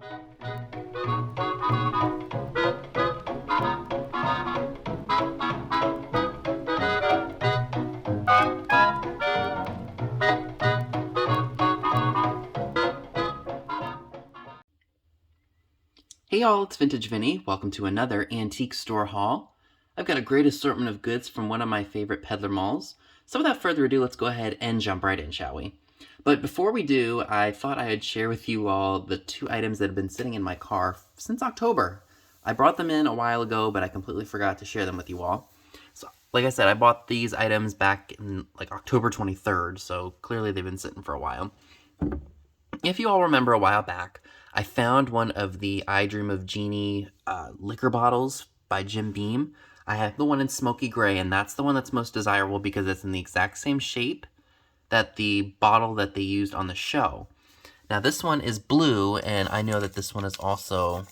Hey y'all, it's Vintage Vinny. Welcome to another antique store haul. I've got a great assortment of goods from one of my favorite peddler malls. So without further ado, let's go ahead and jump right in, shall we? But before we do, I thought I'd share with you all the two items that have been sitting in my car since October. I brought them in a while ago, but I completely forgot to share them with you all. So, like I said, I bought these items back in like October 23rd, so clearly they've been sitting for a while. If you all remember a while back, I found one of the I Dream of Jeannie liquor bottles by Jim Beam. I have the one in smoky gray, and that's the one that's most desirable because it's in the exact same shape that the bottle that they used on the show. Now this one is blue, and I know that this one is also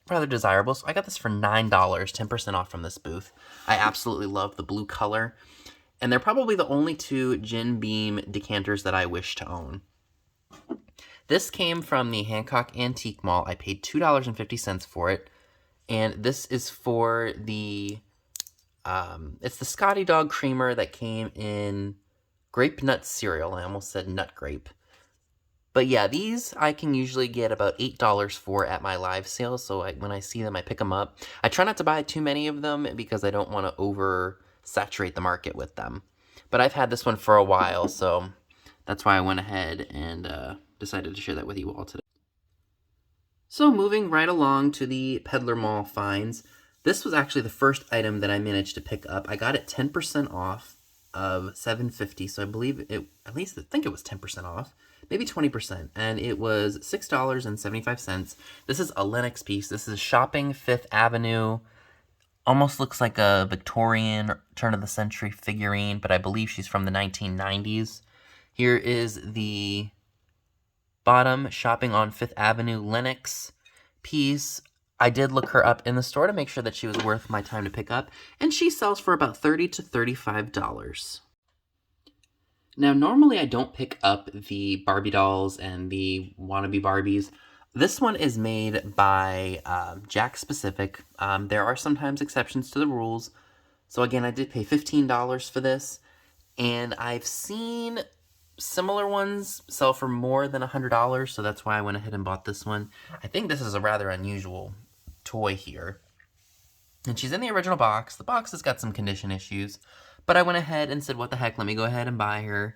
rather desirable, so I got this for $9, 10% off from this booth. I absolutely love the blue color, and they're probably the only two Jim Beam decanters that I wish to own. This came from the Hancock Antique Mall. I paid $2.50 for it. And this is for the, it's the Scotty Dog Creamer that came in grape nut cereal. I almost said nut grape. But yeah, these I can usually get about $8 for at my live sale. So when I see them, I pick them up. I try not to buy too many of them because I don't want to oversaturate the market with them. But I've had this one for a while, so that's why I went ahead and decided to share that with you all today. So moving right along to the Peddler Mall finds, this was actually the first item that I managed to pick up. I got it 10% off of $7.50, so I believe it, at least I think it was 10% off, maybe 20%, and it was $6.75. This is a Lenox piece. This is Shopping Fifth Avenue. Almost looks like a Victorian turn-of-the-century figurine, but I believe she's from the 1990s. Here is the bottom Shopping on Fifth Avenue Lenox piece. I did look her up in the store to make sure that she was worth my time to pick up, and she sells for about $30 to $35. Now, normally I don't pick up the Barbie dolls and the wannabe Barbies. This one is made by Jack Specific. There are sometimes exceptions to the rules. So again, I did pay $15 for this, and I've seen similar ones sell for more than $100, so that's why I went ahead and bought this one. I think this is a rather unusual toy here. And she's in the original box. The box has got some condition issues, but I went ahead and said, what the heck, let me go ahead and buy her.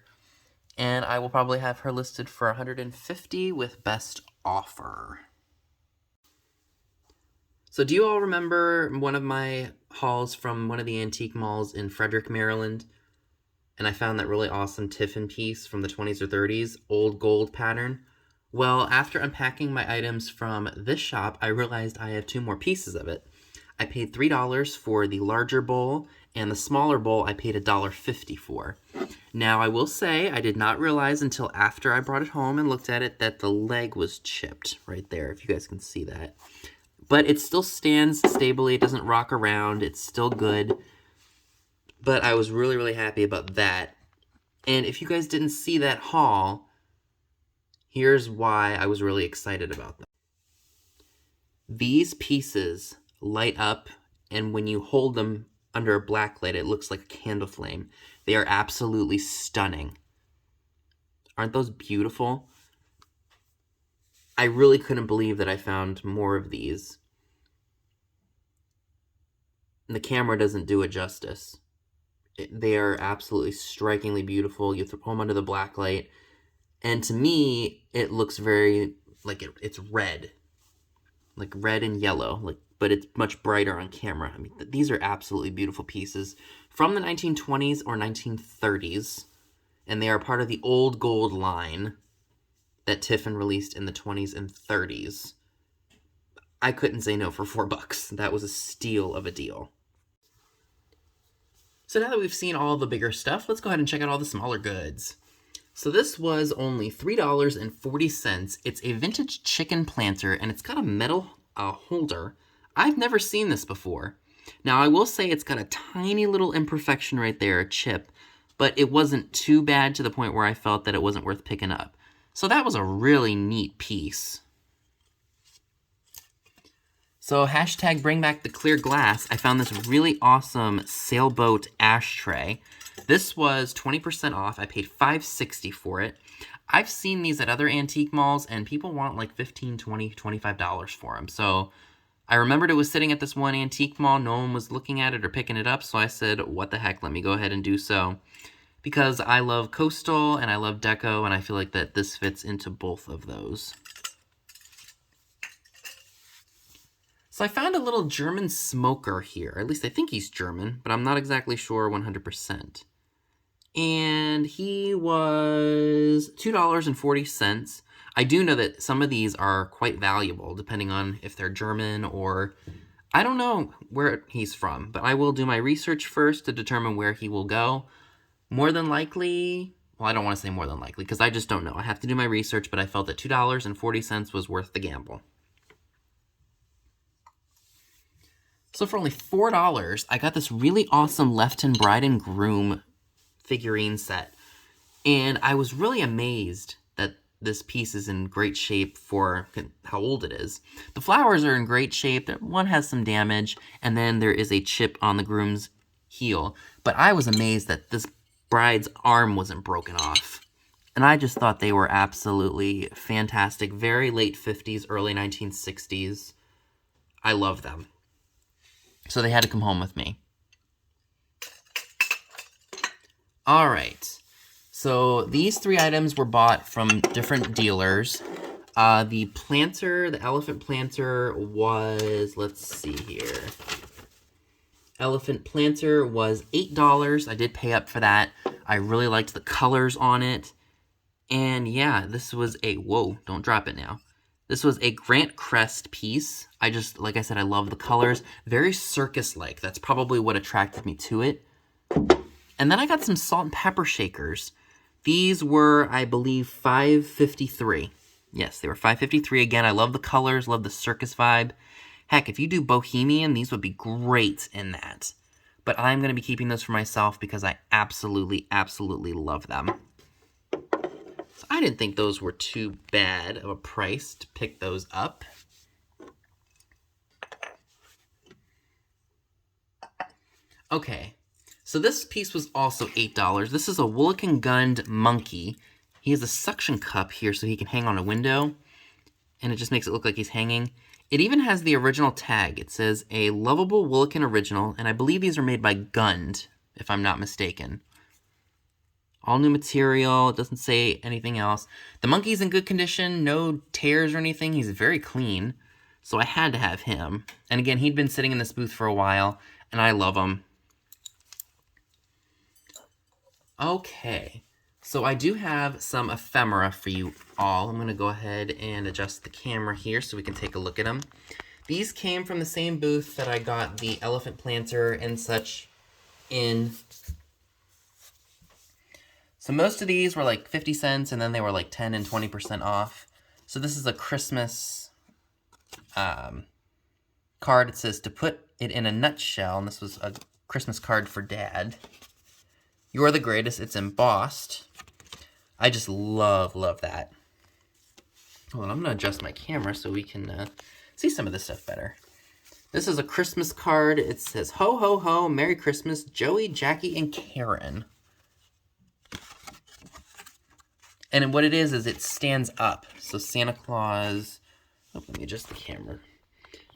And I will probably have her listed for $150 with best offer. So do you all remember one of my hauls from one of the antique malls in Frederick, Maryland? And I found that really awesome Tiffin piece from the 20s or 30s, old gold pattern. Well, after unpacking my items from this shop, I realized I have two more pieces of it. I paid $3 for the larger bowl, and the smaller bowl I paid $1.50 for. Now, I will say, I did not realize until after I brought it home and looked at it that the leg was chipped right there, if you guys can see that. But it still stands stably, it doesn't rock around, it's still good. But I was really, really happy about that. And if you guys didn't see that haul, here's why I was really excited about them. These pieces light up, and when you hold them under a black light, it looks like a candle flame. They are absolutely stunning. Aren't those beautiful? I really couldn't believe that I found more of these. The camera doesn't do it justice. They are absolutely strikingly beautiful. You throw them under the black light, and to me, it looks very like it's red, like red and yellow, but it's much brighter on camera. I mean, these are absolutely beautiful pieces from the 1920s or 1930s, and they are part of the old gold line that Tiffin released in the 20s and 30s. I couldn't say no for $4. That was a steal of a deal. So now that we've seen all the bigger stuff, let's go ahead and check out all the smaller goods. So this was only $3.40. It's a vintage chicken planter, and it's got a metal holder. I've never seen this before. Now, I will say it's got a tiny little imperfection right there, a chip, but it wasn't too bad to the point where I felt that it wasn't worth picking up. So that was a really neat piece. So hashtag bring back the clear glass. I found this really awesome sailboat ashtray. This was 20% off. I paid $5.60 for it. I've seen these at other antique malls, and people want like $15, $20, $25 for them. So I remembered it was sitting at this one antique mall. No one was looking at it or picking it up, so I said, what the heck, let me go ahead and do so. Because I love coastal and I love deco, and I feel like that this fits into both of those. So I found a little German smoker here. At least I think he's German, but I'm not exactly sure 100%. And he was $2.40. I do know that some of these are quite valuable, depending on if they're German or... I don't know where he's from, but I will do my research first to determine where he will go. More than likely... Well, I don't want to say more than likely, because I just don't know. I have to do my research, but I felt that $2.40 was worth the gamble. So for only $4, I got this really awesome Lefton Bride and Groom figurine set. And I was really amazed that this piece is in great shape for how old it is. The flowers are in great shape. One has some damage, and then there is a chip on the groom's heel. But I was amazed that this bride's arm wasn't broken off. And I just thought they were absolutely fantastic. Very late 50s, early 1960s. I love them. So they had to come home with me. All right. So these 3 items were bought from different dealers. The planter, the elephant planter was, let's see here. Elephant planter was $8. I did pay up for that. I really liked the colors on it. And yeah, this was a, whoa, don't drop it now. This was a Grant Crest piece. I just, like I said, I love the colors. Very circus-like. That's probably what attracted me to it. And then I got some salt and pepper shakers. These were, I believe, $5.53. Yes, they were $5.53. Again, I love the colors, love the circus vibe. Heck, if you do Bohemian, these would be great in that. But I'm going to be keeping those for myself because I absolutely, absolutely love them. So I didn't think those were too bad of a price to pick those up. Okay, so this piece was also $8. This is a Woolican Gund monkey. He has a suction cup here so he can hang on a window, and it just makes it look like he's hanging. It even has the original tag. It says, a lovable Woolican original, and I believe these are made by Gund, if I'm not mistaken. All new material. It doesn't say anything else. The monkey's in good condition. No tears or anything. He's very clean. So I had to have him. And again, he'd been sitting in this booth for a while. And I love him. Okay. So I do have some ephemera for you all. I'm going to go ahead and adjust the camera here so we can take a look at them. These came from the same booth that I got the elephant planter and such in. So most of these were like 50 cents, and then they were like 10 and 20% off. So this is a Christmas card. It says, to put it in a nutshell, and this was a Christmas card for Dad. You're the greatest. It's embossed. I just love that. Hold on, I'm going to adjust my camera so we can see some of this stuff better. This is a Christmas card. It says, ho, ho, ho, Merry Christmas, Joey, Jackie, and Karen. And what it is it stands up. So Santa Claus, oh, let me adjust the camera.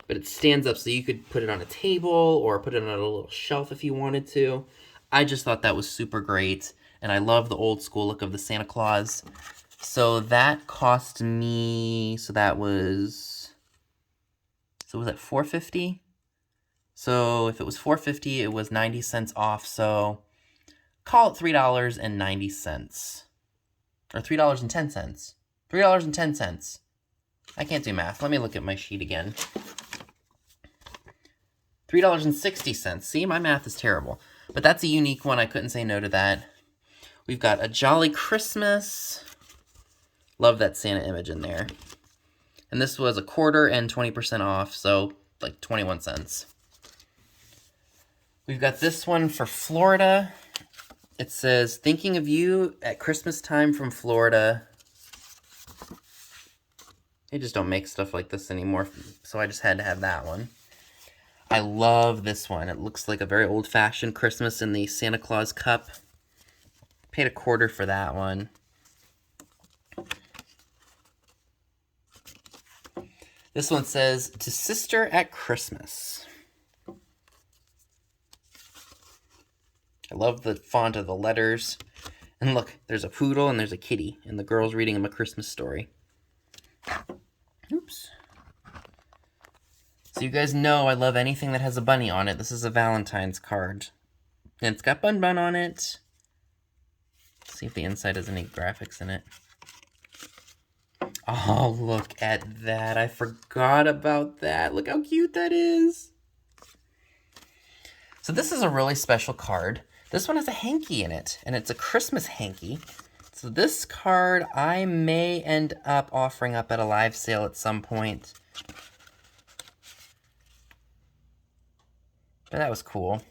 But it stands up so you could put it on a table or put it on a little shelf if you wanted to. I just thought that was super great. And I love the old school look of the Santa Claus. So that cost me, so was that $4.50? So if it was $4.50, it was 90 cents off. So call it $3.90. Or $3.10. $3.10. I can't do math. Let me look at my sheet again. $3.60. See, my math is terrible. But that's a unique one. I couldn't say no to that. We've got a Jolly Christmas. Love that Santa image in there. And this was a quarter and 20% off, so like 21 cents. We've got this one for Florida. It says, thinking of you at Christmas time from Florida. They just don't make stuff like this anymore, so I just had to have that one. I love this one. It looks like a very old-fashioned Christmas in the Santa Claus cup. Paid $1 for that one. This one says, "To Sister at Christmas." I love the font of the letters. And look, there's a poodle and there's a kitty, and the girl's reading him a Christmas story. Oops. So you guys know I love anything that has a bunny on it. This is a Valentine's card. And it's got Bun Bun on it. Let's see if the inside has any graphics in it. Oh, look at that. I forgot about that. Look how cute that is. So this is a really special card. This one has a hanky in it, and it's a Christmas hanky. So this card I may end up offering up at a live sale at some point. But that was cool.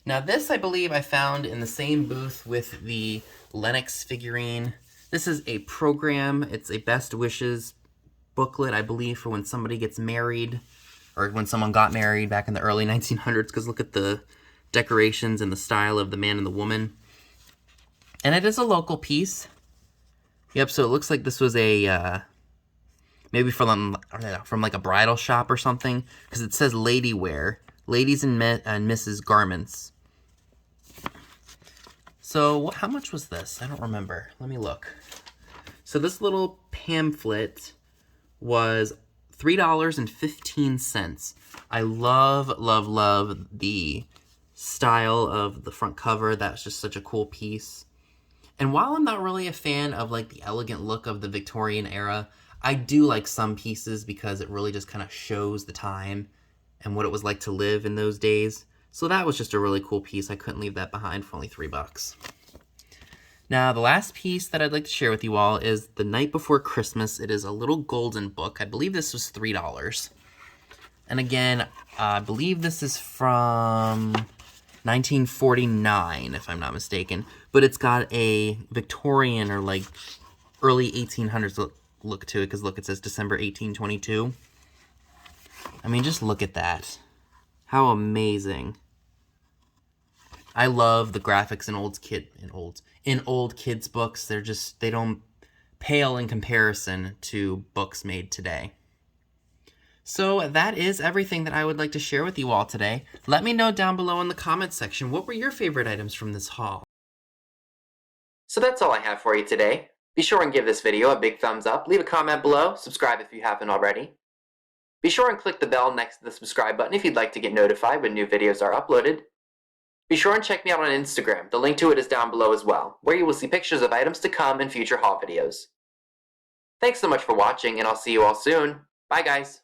Now this, I believe, I found in the same booth with the Lennox figurine. This is a program. It's a best wishes booklet, I believe, for when somebody gets married, or when someone got married back in the early 1900s, because look at the decorations and the style of the man and the woman. And it is a local piece. Yep, so it looks like this was a, maybe from like a bridal shop or something, because it says lady wear, ladies and Mrs. garments. So how much was this? I don't remember. Let me look. So this little pamphlet was $3.15. I love, love, love the style of the front cover. That's just such a cool piece. And while I'm not really a fan of like the elegant look of the Victorian era, I do like some pieces because it really just kind of shows the time and what it was like to live in those days. So that was just a really cool piece. I couldn't leave that behind for only $3. Now, the last piece that I'd like to share with you all is The Night Before Christmas. It is a little golden book. I believe this was $3. And again, I believe this is from 1949, if I'm not mistaken. But it's got a Victorian or like early 1800s look to it, because look, it says December 1822. I mean, just look at that. How amazing. I love the graphics in old kids books. They don't pale in comparison to books made today. So that is everything that I would like to share with you all today. Let me know down below in the comments section, what were your favorite items from this haul? So that's all I have for you today. Be sure and give this video a big thumbs up, leave a comment below, subscribe if you haven't already. Be sure and click the bell next to the subscribe button if you'd like to get notified when new videos are uploaded. Be sure and check me out on Instagram. The link to it is down below as well, where you will see pictures of items to come in future haul videos. Thanks so much for watching, and I'll see you all soon. Bye, guys.